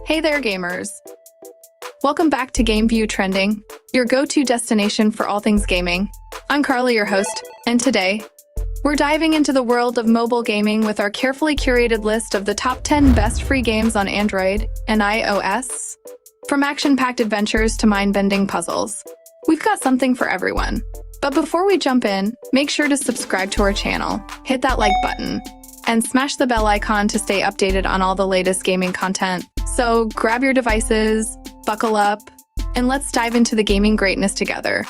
Hey there, gamers! Welcome back to GameView Trending, your go-to destination for all things gaming. I'm Carly, your host, and today, we're diving into the world of mobile gaming with our carefully curated list of the top 10 best free games on Android and iOS. From action-packed adventures to mind-bending puzzles, we've got something for everyone. But before we jump in, make sure to subscribe to our channel, hit that like button, and smash the bell icon to stay updated on all the latest gaming content. So grab your devices, buckle up, and let's dive into the gaming greatness together.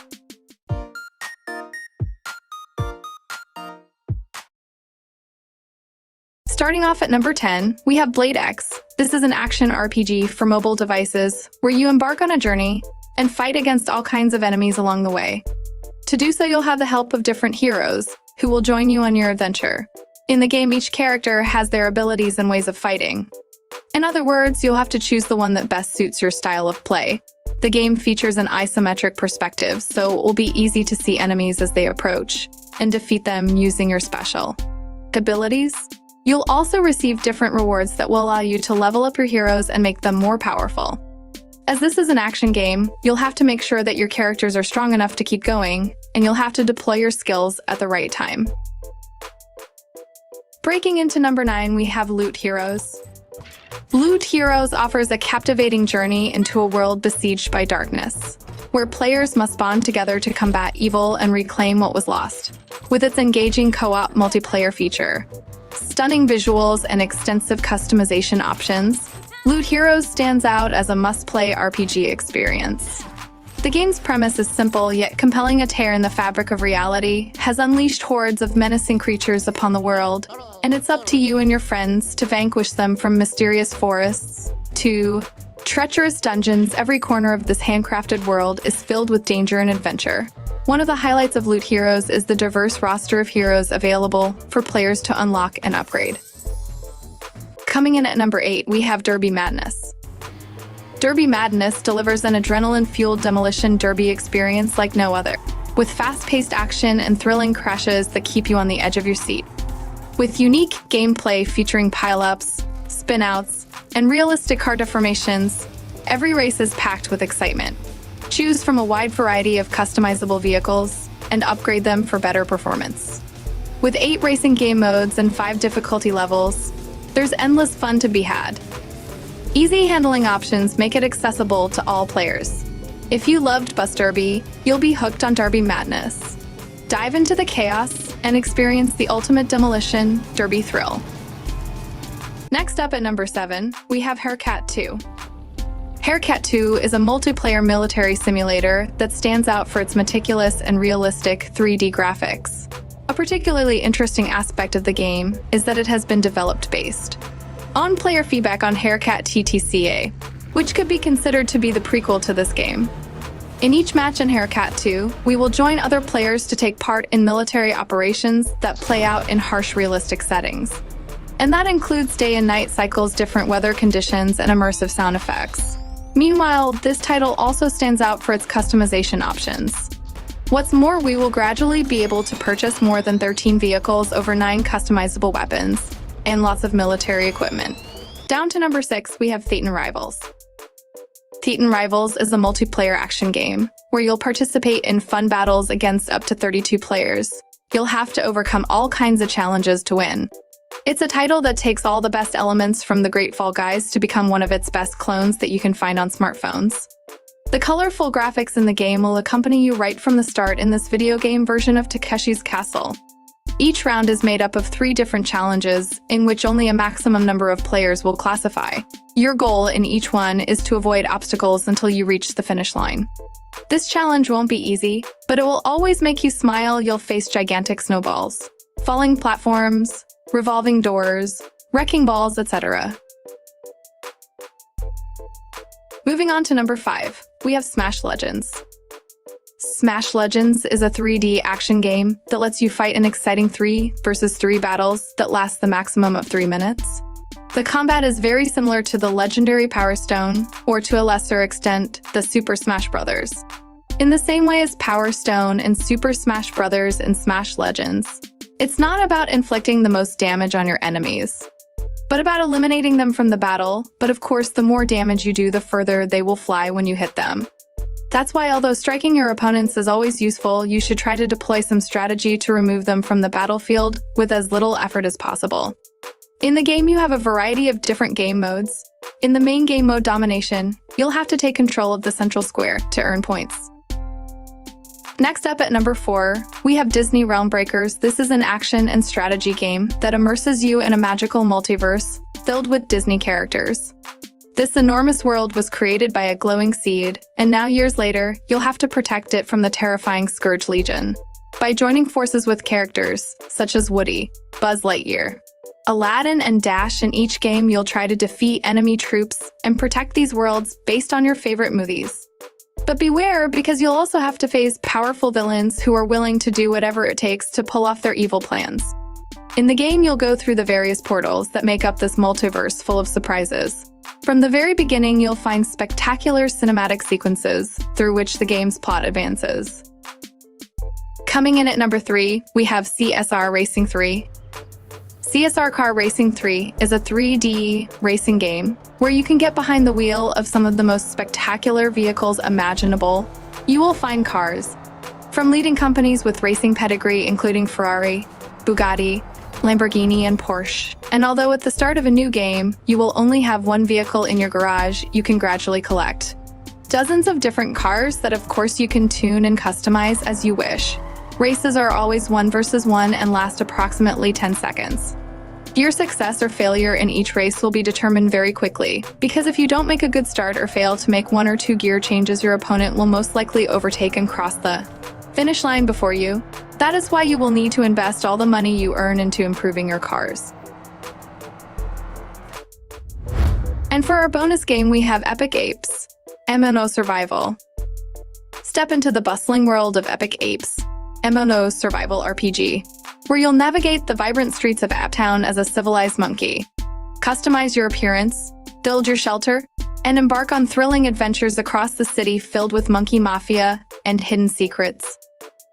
Starting off at number 10, we have Blade X. This is an action RPG for mobile devices where you embark on a journey and fight against all kinds of enemies along the way. To do so, you'll have the help of different heroes who will join you on your adventure. In the game, each character has their abilities and ways of fighting. In other words, you'll have to choose the one that best suits your style of play. The game features an isometric perspective, so it will be easy to see enemies as they approach and defeat them using your special abilities. You'll also receive different rewards that will allow you to level up your heroes and make them more powerful. As this is an action game, you'll have to make sure that your characters are strong enough to keep going, and you'll have to deploy your skills at the right time. Breaking into number 9, we have Loot Heroes. Loot Heroes offers a captivating journey into a world besieged by darkness, where players must bond together to combat evil and reclaim what was lost. With its engaging co-op multiplayer feature, stunning visuals, and extensive customization options, Loot Heroes stands out as a must-play RPG experience. The game's premise is simple yet compelling. A tear in the fabric of reality has unleashed hordes of menacing creatures upon the world, and it's up to you and your friends to vanquish them from mysterious forests to treacherous dungeons. Every corner of this handcrafted world is filled with danger and adventure. One of the highlights of Loot Heroes is the diverse roster of heroes available for players to unlock and upgrade. Coming in at number 8, we have Derby Madness. Derby Madness delivers an adrenaline-fueled demolition derby experience like no other, with fast-paced action and thrilling crashes that keep you on the edge of your seat. With unique gameplay featuring pile-ups, spin-outs, and realistic car deformations, every race is packed with excitement. Choose from a wide variety of customizable vehicles and upgrade them for better performance. With 8 racing game modes and 5 difficulty levels, there's endless fun to be had. Easy handling options make it accessible to all players. If you loved Bus Derby, you'll be hooked on Derby Madness. Dive into the chaos and experience the ultimate demolition derby thrill. Next up at number 7, we have Harekat 2. Harekat 2 is a multiplayer military simulator that stands out for its meticulous and realistic 3D graphics. A particularly interesting aspect of the game is that it has been developed based on player feedback on Harekat TTCA, which could be considered to be the prequel to this game. In each match in Harekat 2, we will join other players to take part in military operations that play out in harsh, realistic settings. And that includes day and night cycles, different weather conditions, and immersive sound effects. Meanwhile, this title also stands out for its customization options. What's more, we will gradually be able to purchase more than 13 vehicles, over 9 customizable weapons, and lots of military equipment. Down to number 6, we have Thetan Rivals. Thetan Rivals is a multiplayer action game where you'll participate in fun battles against up to 32 players. You'll have to overcome all kinds of challenges to win. It's a title that takes all the best elements from the great Fall Guys to become one of its best clones that you can find on smartphones. The colorful graphics in the game will accompany you right from the start in this video game version of Takeshi's Castle. Each round is made up of 3 different challenges, in which only a maximum number of players will classify. Your goal in each one is to avoid obstacles until you reach the finish line. This challenge won't be easy, but it will always make you smile. You'll face gigantic snowballs, falling platforms, revolving doors, wrecking balls, etc. Moving on to number 5, we have Smash Legends. Smash Legends is a 3D action game that lets you fight in exciting 3 versus 3 battles that last the maximum of 3 minutes. The combat is very similar to the legendary Power Stone, or to a lesser extent, the Super Smash Bros. In the same way as Power Stone and Super Smash Bros. And Smash Legends, it's not about inflicting the most damage on your enemies. but about eliminating them from the battle. But of course, the more damage you do, the further they will fly when you hit them. That's why, although striking your opponents is always useful, you should try to deploy some strategy to remove them from the battlefield with as little effort as possible. In the game, you have a variety of different game modes. In the main game mode, Domination, you'll have to take control of the central square to earn points. Next up at number 4, we have Disney Realm Breakers. This is an action and strategy game that immerses you in a magical multiverse filled with Disney characters. This enormous world was created by a glowing seed, and now years later, you'll have to protect it from the terrifying Scourge Legion by joining forces with characters such as Woody, Buzz Lightyear, Aladdin, and Dash. In each game, you'll try to defeat enemy troops and protect these worlds based on your favorite movies. But beware, because you'll also have to face powerful villains who are willing to do whatever it takes to pull off their evil plans. In the game, you'll go through the various portals that make up this multiverse full of surprises. From the very beginning, you'll find spectacular cinematic sequences through which the game's plot advances. Coming in at number 3, we have CSR Racing 3. CSR Car Racing 3 is a 3D racing game where you can get behind the wheel of some of the most spectacular vehicles imaginable. You will find cars from leading companies with racing pedigree, including Ferrari, Bugatti, Lamborghini, and Porsche. And although at the start of a new game, you will only have one vehicle in your garage, you can gradually collect dozens of different cars that of course you can tune and customize as you wish. Races are always 1 versus 1 and last approximately 10 seconds. Your success or failure in each race will be determined very quickly, because if you don't make a good start or fail to make 1 or 2 gear changes, your opponent will most likely overtake and cross the finish line before you. That is why you will need to invest all the money you earn into improving your cars. And for our bonus game, we have Epic Apes, MMO Survival. Step into the bustling world of Epic Apes, MMO Survival RPG, where you'll navigate the vibrant streets of Apetown as a civilized monkey. Customize your appearance, build your shelter, and embark on thrilling adventures across the city filled with monkey mafia and hidden secrets.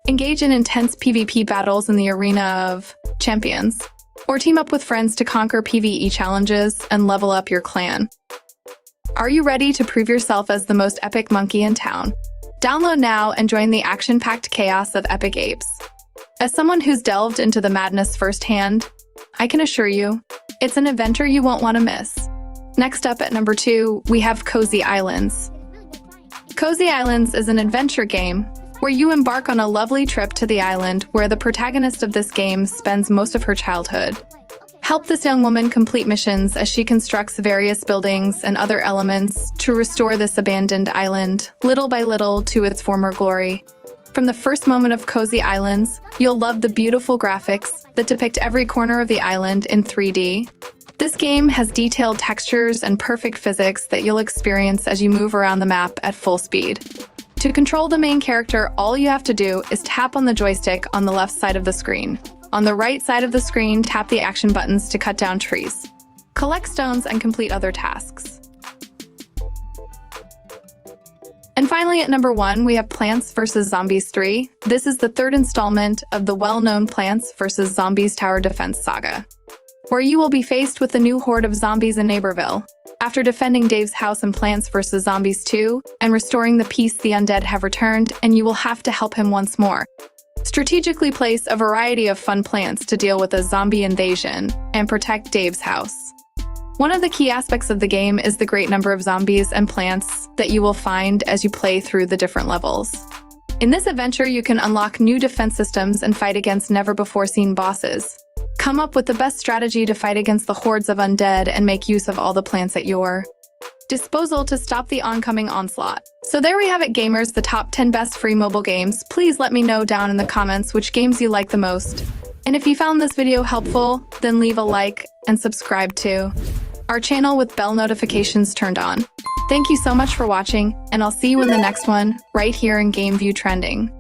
Engage in intense PvP battles in the arena of champions, or team up with friends to conquer PvE challenges and level up your clan. Are you ready to prove yourself as the most epic monkey in town? Download now and join the action-packed chaos of Epic Apes. As someone who's delved into the madness firsthand, I can assure you, it's an adventure you won't want to miss. Next up at number 2, we have Cozy Islands. Cozy Islands is an adventure game where you embark on a lovely trip to the island where the protagonist of this game spends most of her childhood. Help this young woman complete missions as she constructs various buildings and other elements to restore this abandoned island, little by little, to its former glory. From the first moment of Cozy Islands, you'll love the beautiful graphics that depict every corner of the island in 3D. This game has detailed textures and perfect physics that you'll experience as you move around the map at full speed. To control the main character, all you have to do is tap on the joystick on the left side of the screen. On the right side of the screen, tap the action buttons to cut down trees, collect stones, and complete other tasks. And finally, at number 1, we have Plants vs. Zombies 3. This is the 3rd installment of the well-known Plants vs. Zombies Tower Defense saga, where you will be faced with a new horde of zombies in Neighborville. After defending Dave's house in Plants vs. Zombies 2 and restoring the peace, the undead have returned, and you will have to help him once more. Strategically place a variety of fun plants to deal with a zombie invasion and protect Dave's house. One of the key aspects of the game is the great number of zombies and plants that you will find as you play through the different levels. In this adventure, you can unlock new defense systems and fight against never-before-seen bosses. Come up with the best strategy to fight against the hordes of undead and make use of all the plants at your disposal to stop the oncoming onslaught. So there we have it, gamers, the top 10 best free mobile games. Please let me know down in the comments which games you like the most. And if you found this video helpful, then leave a like and subscribe to our channel with bell notifications turned on. Thank you so much for watching, and I'll see you in the next one, right here in Game View Trending.